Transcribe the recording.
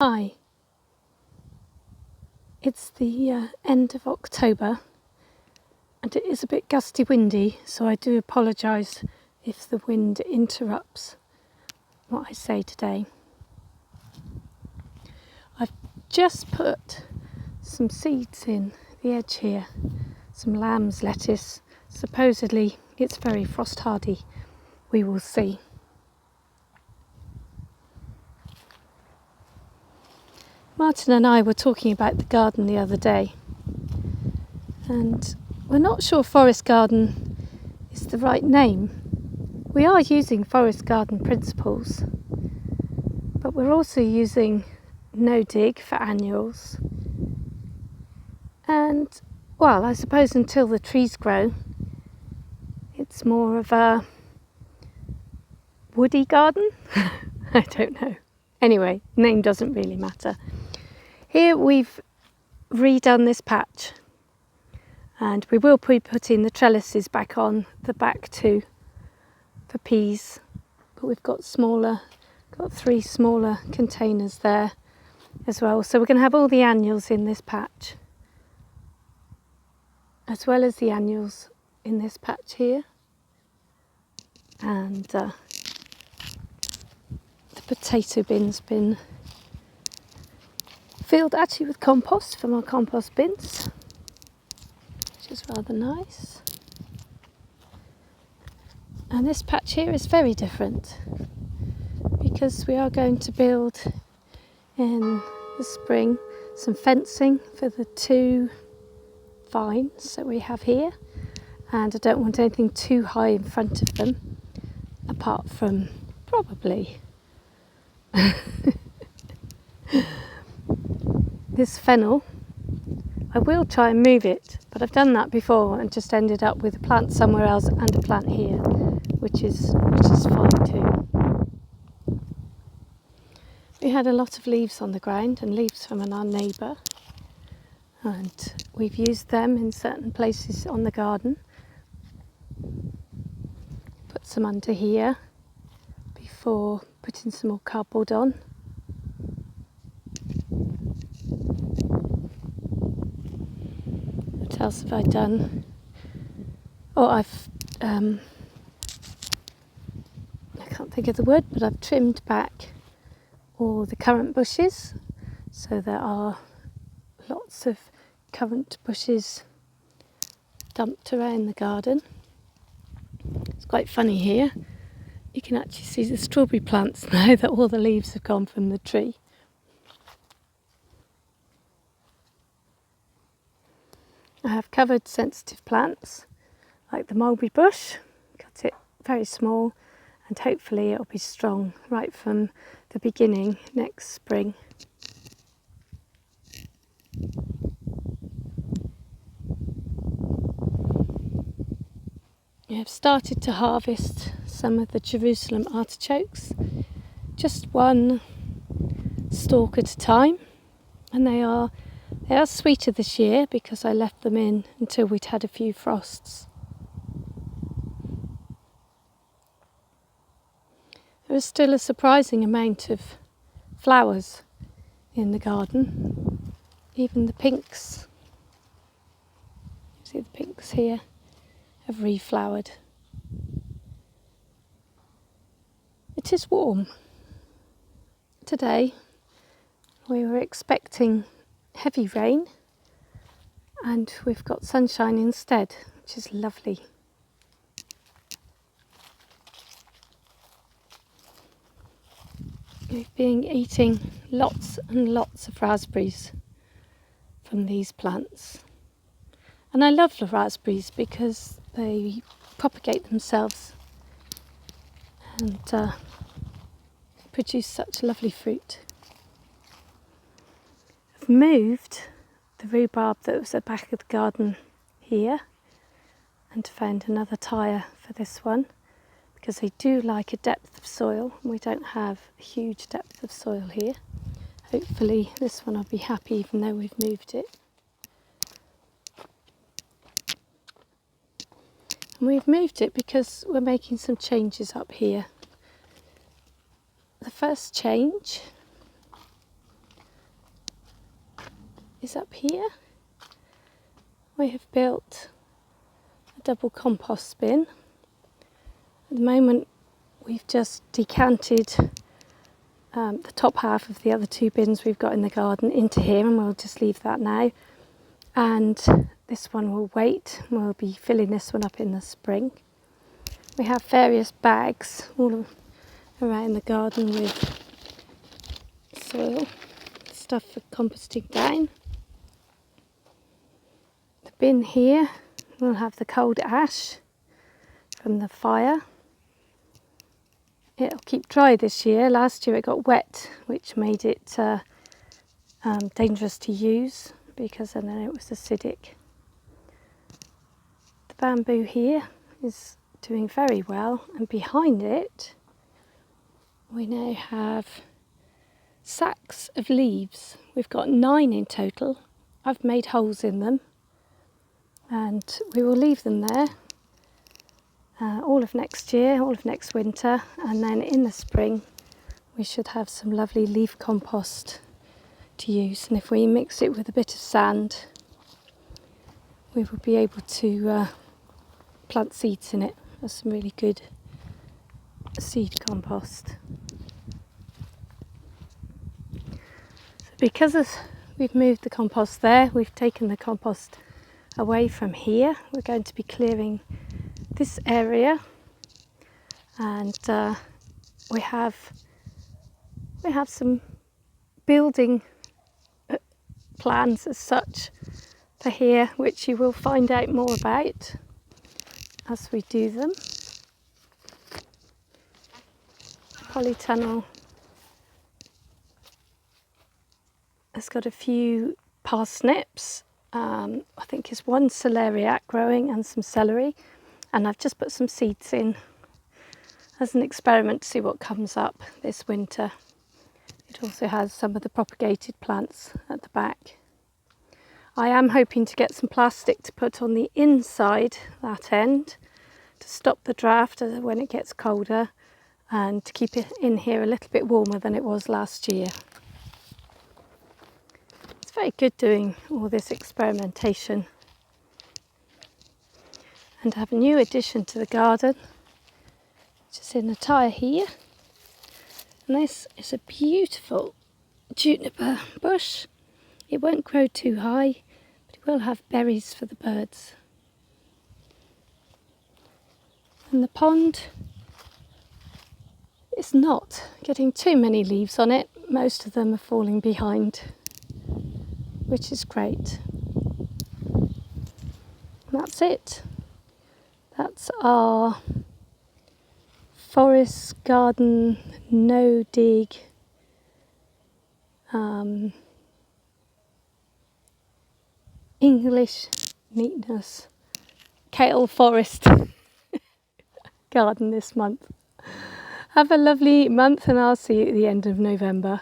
Hi, it's the end of October and it is a bit gusty windy, so I do apologise if the wind interrupts what I say today. I've just put some seeds in the edge here, some lamb's lettuce. Supposedly it's very frost hardy, we will see. Martin and I were talking about the garden the other day, and we're not sure forest garden is the right name. We are using forest garden principles, but we're also using no dig for annuals. And, well, I suppose until the trees grow, it's more of a woody garden? I don't know. Anyway, name doesn't really matter. Here we've redone this patch, and we will be putting the trellises back on the back too for peas, but we've got 3 smaller containers there as well. So we're going to have all the annuals in this patch, as well as the annuals in this patch here, and the potato bin's been filled actually with compost from our compost bins, which is rather nice. And this patch here is very different because we are going to build in the spring some fencing for the 2 vines that we have here, and I don't want anything too high in front of them, apart from probably this fennel. I will try and move it, but I've done that before and just ended up with a plant somewhere else and a plant here, which is fine too. We had a lot of leaves on the ground, and leaves from our neighbour, and we've used them in certain places on the garden. Put some under here before putting some more cardboard on. What else have I done? I can't think of the word, but I've trimmed back all the currant bushes, so there are lots of currant bushes dumped around the garden. It's quite funny here, you can actually see the strawberry plants now that all the leaves have gone from the tree. I have covered sensitive plants like the mulberry bush, cut it very small, and hopefully it'll be strong right from the beginning next spring. I have started to harvest some of the Jerusalem artichokes, just 1 stalk at a time, and they are sweeter this year because I left them in until we'd had a few frosts. There is still a surprising amount of flowers in the garden, even the pinks. See the pinks here have reflowered. It is warm. Today we were expecting heavy rain, and we've got sunshine instead, which is lovely. We've been eating lots and lots of raspberries from these plants, and I love the raspberries because they propagate themselves and produce such lovely fruit. I've moved the rhubarb that was at the back of the garden here and found another tyre for this one, because they do like a depth of soil, and we don't have a huge depth of soil here. Hopefully this one will be happy even though we've moved it. And we've moved it because we're making some changes up here. The first change is up here. We have built a double compost bin. At the moment we've just decanted the top half of the other 2 bins we've got in the garden into here, and we'll just leave that now. And this one will wait. We'll be filling this one up in the spring. We have various bags all around the garden with soil, stuff for composting down. The bin here will have the cold ash from the fire. It'll keep dry this year. Last year it got wet, which made it dangerous to use because then it was acidic. The bamboo here is doing very well, and behind it we now have sacks of leaves. We've got 9 in total. I've made holes in them and we will leave them there all of next year, all of next winter, and then in the spring we should have some lovely leaf compost to use. And if we mix it with a bit of sand, we will be able to plant seeds in it. That's some really good seed compost. So because we've moved the compost there, we've taken the compost away from here. We're going to be clearing this area, and we have some building plans as such for here, which you will find out more about as we do them. Polytunnel has got a few parsnips. I think there's 1 celeriac growing and some celery, and I've just put some seeds in as an experiment to see what comes up this winter. It also has some of the propagated plants at the back. I am hoping to get some plastic to put on the inside, that end, to stop the draft when it gets colder, and to keep it in here a little bit warmer than it was last year. It's very good doing all this experimentation. And to have a new addition to the garden, which is in the tyre here. And this is a beautiful juniper bush. It won't grow too high, but it will have berries for the birds. And the pond is not getting too many leaves on it. Most of them are falling behind, which is great. And that's it. That's our forest garden no dig English neatness kale forest garden this month. Have a lovely month, and I'll see you at the end of November.